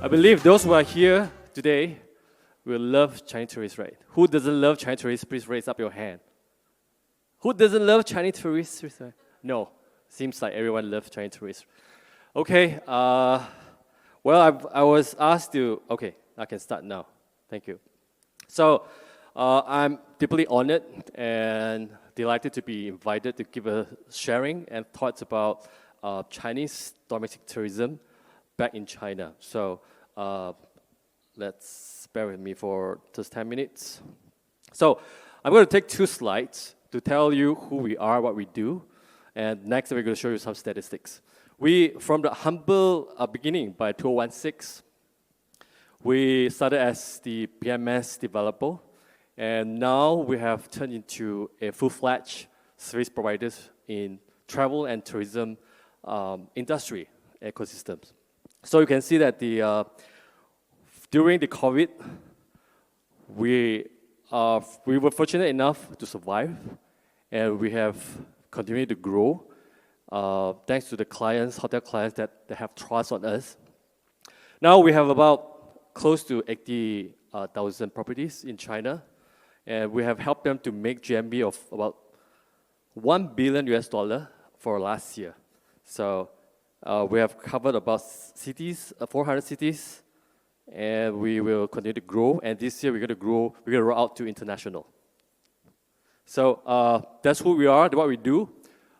I believe those who are here today will love Chinese tourists, right? Who doesn't love Chinese tourists? Please raise up your hand. Who doesn't love Chinese tourists? No, seems like everyone loves Chinese tourists. Okay, I was asked to, okay, I can start now. Thank you. So, I'm deeply honored and delighted to be invited to give a sharing and thoughts about Chinese domestic tourism back in China. So, let's bear with me for just 10 minutes. So, I'm going to take 2 slides to tell you who we are, what we do, and next we're going to show you some statistics. We, from the humble beginning by 2016, we started as the PMS developer, and now we have turned into a full-fledged service providers in travel and tourism industry ecosystems. So you can see that during the COVID, we were fortunate enough to survive, and we have continued to grow thanks to the clients, hotel clients that have trust on us. Now we have about close to 80,000 properties in China, and we have helped them to make GMV of about $1 billion for last year. So we have covered about 400 cities, and we will continue to grow. And this year we're going to grow. We're going to roll out to international. So that's who we are, what we do.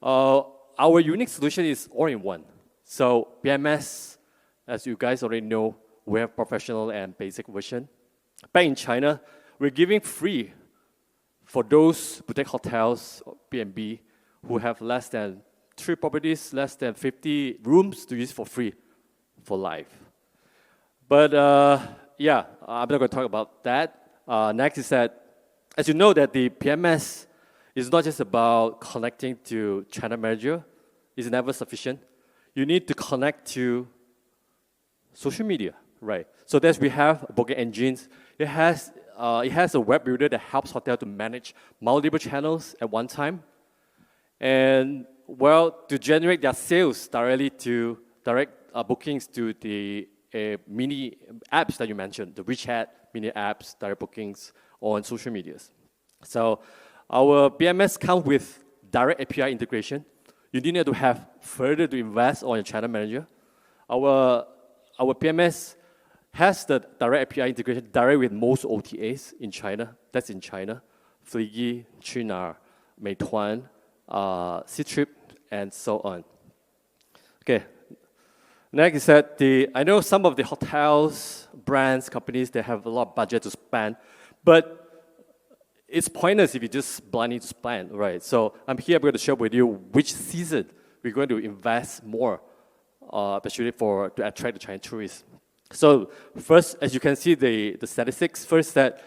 Our unique solution is all-in-one. So PMS, as you guys already know, we have professional and basic version. Back in China, we're giving free for those boutique hotels, B&B, who have less than 3 properties, less than 50 rooms to use for free for life. But yeah, I'm not going to talk about that. Next is that, as you know, that the PMS is not just about connecting to channel manager. It's never sufficient. You need to connect to social media, right? So that's we have booking engines. It has a web builder that helps hotel to manage multiple channels at one time, and to generate their sales directly to direct bookings to the mini apps that you mentioned, the WeChat mini apps, direct bookings on social medias. So our PMS comes with direct API integration. You don't need to have further to invest on your channel manager. Our PMS has the direct API integration direct with most OTAs in China. That's in China. Fliggy, Qunar, Meituan, Ctrip, and so on. Okay. Next is that I know some of the hotels, brands, companies, they have a lot of budget to spend, but it's pointless if you just blindly spend, right? So I'm going to share with you which season we're going to invest more, especially to attract the Chinese tourists. So first, as you can see, the statistics, first that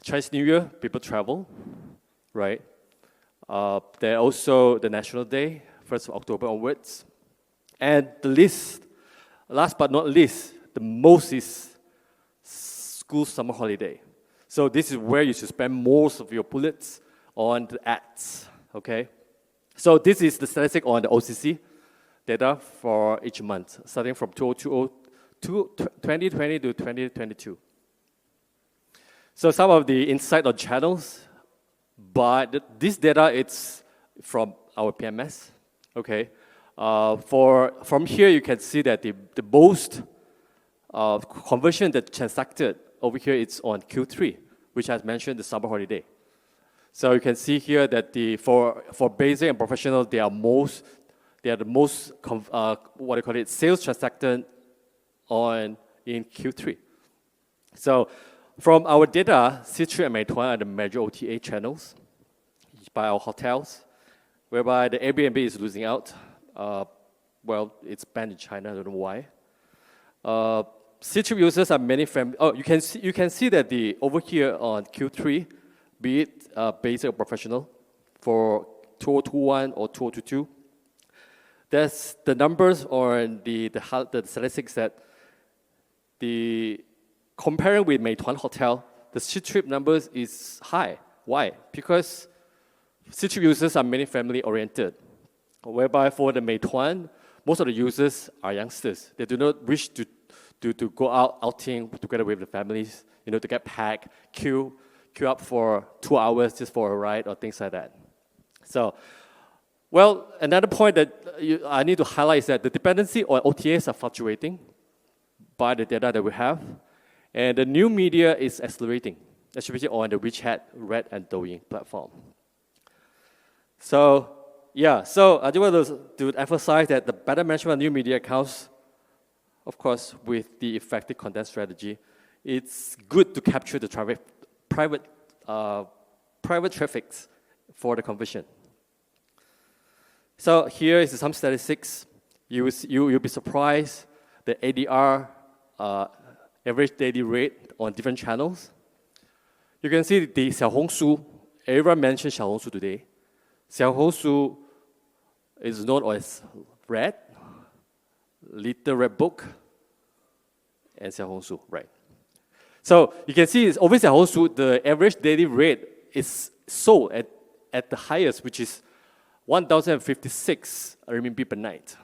Chinese New Year, people travel, right? There also the National Day, 1st of October onwards. And the list, last but not least, the most is school summer holiday. So this is where you should spend most of your bullets on the ads, okay? So this is the statistic on the OCC data for each month, starting from 2020 to 2022. So some of the insight on channels, but this data, it's from our PMS, okay? From here, you can see that the most conversion that transacted over here, it's on Q3, which has mentioned the summer holiday. So you can see here that for basic and professional, they are the most sales transacted in Q3. So from our data, Ctrip and Meituan are the major OTA channels by our hotels, whereby the Airbnb is losing out. It's banned in China. I don't know why. Ctrip users are many families. Oh, you can see that over here on Q3, be it basic or professional, for 2021 or 2022, there's the numbers or the statistics that comparing with Meituan Hotel, the Ctrip numbers is high. Why? Because Ctrip users are many family oriented, whereby for the Meituan, most of the users are youngsters. They do not wish to to go outing together with the families, to get packed, queue up for 2 hours just for a ride or things like that. So, well, another point that I need to highlight is that the dependency on OTAs are fluctuating by the data that we have, and the new media is accelerating, especially on the WeChat, Red, and Douyin platform. So, yeah, so I just want to emphasize that the better management of new media accounts, of course, with the effective content strategy, it's good to capture the private traffic for the conversion. So here is some statistics. You'll be surprised the ADR, average daily rate on different channels. You can see the Xiaohongshu. Everyone mentioned Xiaohongshu today. Xiaohongshu is known as Red, Little Red Book, and Xiaohongshu, right? So you can see over Xiaohongshu, the average daily rate is sold at the highest, which is 1,056 RMB per night.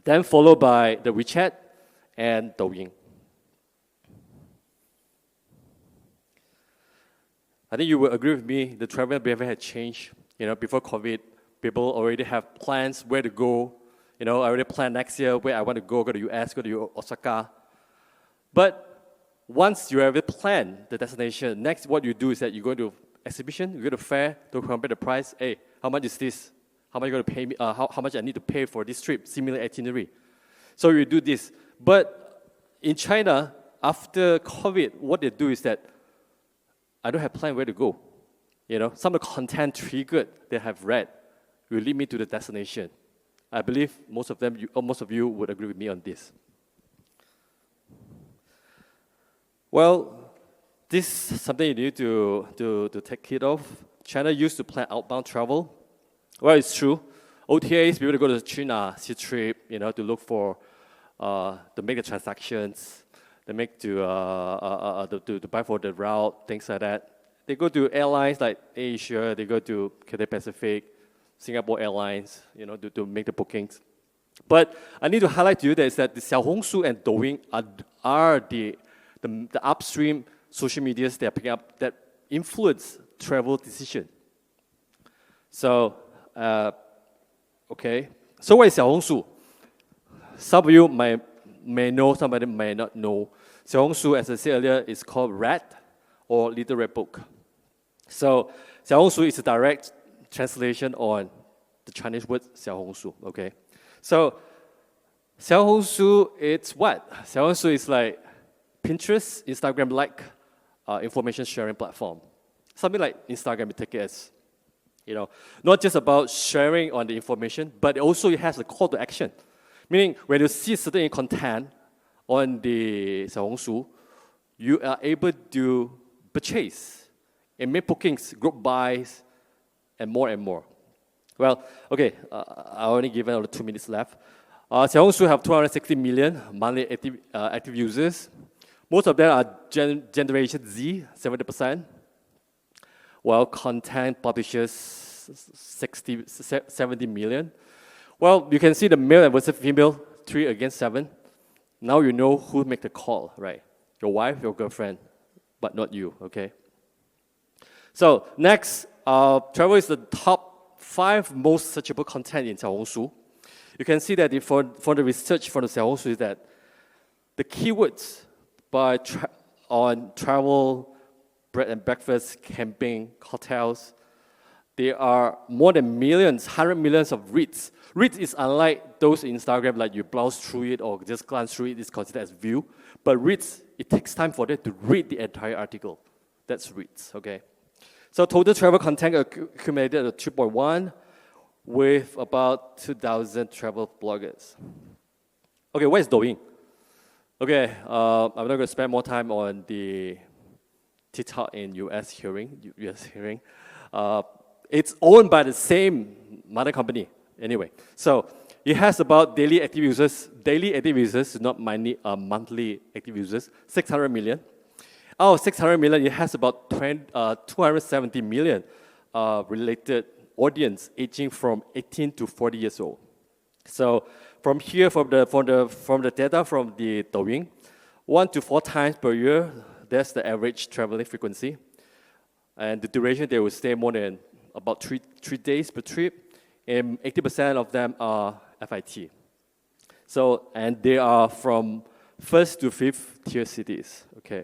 Then followed by the WeChat and Douyin. I think you will agree with me, the travel behavior had changed. Before COVID, people already have plans where to go. I already planned next year where I want to go to the US, go to Osaka. But once you have planned the destination, next what you do is that you go to exhibition, you go to fair to compare the price. Hey, how much is this? How much are you going to pay me? How much I need to pay for this trip? Similar itinerary. So you do this. But in China, after COVID, what they do is that I don't have plan where to go. Some of the content triggered they have read will lead me to the destination. I believe most of you would agree with me on this. Well, this is something you need to take heed of. China used to plan outbound travel. Well, it's true. OTAs, people to go to China, see trip, to look for, to make the transactions, to buy for the route, things like that. They go to airlines like Asia, they go to Cathay Pacific, Singapore Airlines, to make the bookings. But I need to highlight to you that the Xiaohongshu and Douyin are the upstream social medias they are picking up that influence travel decision. So, okay. So what is Xiaohongshu? Some of you may know, somebody may not know. Xiaohongshu, as I said earlier, is called Red or Little Red Book. So Xiaohongshu is a direct translation on the Chinese word Xiaohongshu, okay? So Xiaohongshu, it's what? Xiaohongshu is like Pinterest, Instagram-like information sharing platform. Something like Instagram, you take it as, not just about sharing on the information, but also it has a call to action. Meaning, when you see certain content on the Xiaohongshu, you are able to purchase and make bookings, group buys, and more and more. Well, okay, I only given another 2 minutes left. Xiaohongshu have 260 million monthly active users. Most of them are Generation Z, 70%. While content publishers, 70 million. Well, you can see the male versus female, 3 against 7. Now you know who make the call, right? Your wife, your girlfriend, but not you, okay? So next, travel is the top 5 most searchable content in Xiaohongshu. You can see that for the research for the Xiaohongshu is that the keywords on travel, bread and breakfast, camping, hotels, there are more than millions, 100 millions of reads. Reads is unlike those in Instagram, like you browse through it or just glance through it, it's considered as view. But reads, it takes time for them to read the entire article. That's reads, okay? So total travel content accumulated at 2.1 with about 2,000 travel bloggers. Okay, what is Douyin? Okay, I'm not going to spend more time on the TikTok in US hearing. It's owned by the same mother company. Anyway, so it has about daily active users, not monthly active users, 600 million. Out of 600 million, it has about 270 million related audience aging from 18 to 40 years old. So from here, from the data from the Douyin, 1 to 4 times per year, that's the average traveling frequency. And the duration, they will stay more than about three days per trip. And 80% of them are FIT. So, and they are from 1st to 5th tier cities, okay.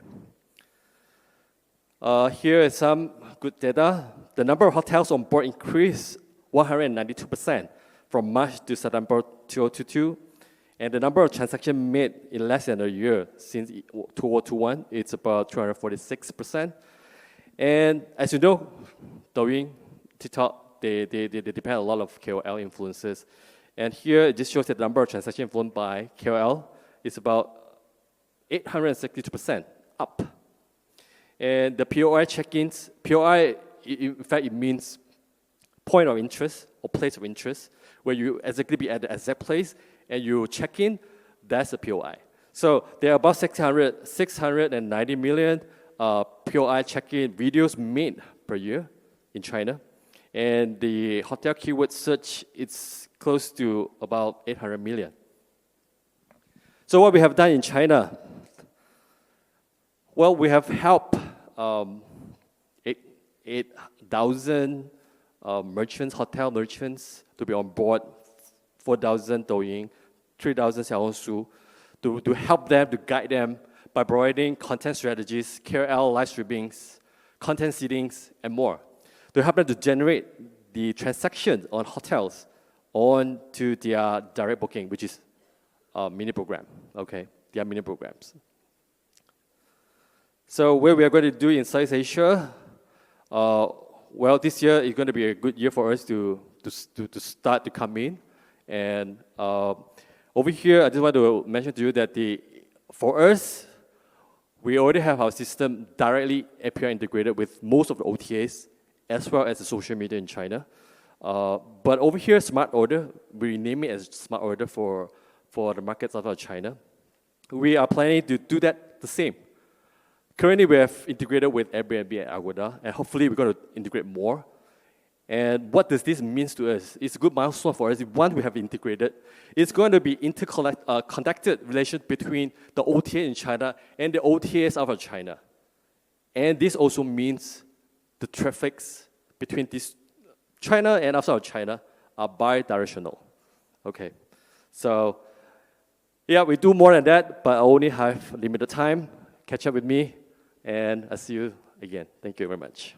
Here is some good data. The number of hotels on board increased 192% from March to September 2022. And the number of transactions made in less than a year since 2021, it's about 246%. And as you know, Douyin, TikTok, they depend on a lot of KOL influencers. And here, it just shows that the number of transactions influenced by KOL is about 862% up. And the POI check-ins, POI, in fact, it means point of interest or place of interest, where you exactly be at the exact place and you check in, that's a POI. So there are about 690 million POI check-in videos made per year in China. And the hotel keyword search, it's close to about 800 million. So what we have done in China, well, we have helped 8,000 merchants, hotel merchants, to be on board, 4,000 Douyin, 3,000 Xiaohongshu, to help them, to guide them by providing content strategies, KOL live streamings, content seedings, and more, to help them to generate the transactions on hotels onto their direct booking, which is a mini program, okay? Their mini programs. So what we are going to do in Southeast Asia, well, this year is going to be a good year for us to start to come in. And over here, I just want to mention to you that for us, we already have our system directly API integrated with most of the OTAs, as well as the social media in China. But over here, Smart Order, we rename it as Smart Order for the markets outside of China. We are planning to do that the same. Currently, we have integrated with Airbnb and Agoda, and hopefully we're going to integrate more. And what does this mean to us? It's a good milestone for us. Once we have integrated, it's going to be connected relation between the OTA in China and the OTAs out of China. And this also means the traffics between this China and outside of China are bi-directional. Okay, so yeah, we do more than that, but I only have limited time. Catch up with me, and I'll see you again. Thank you very much.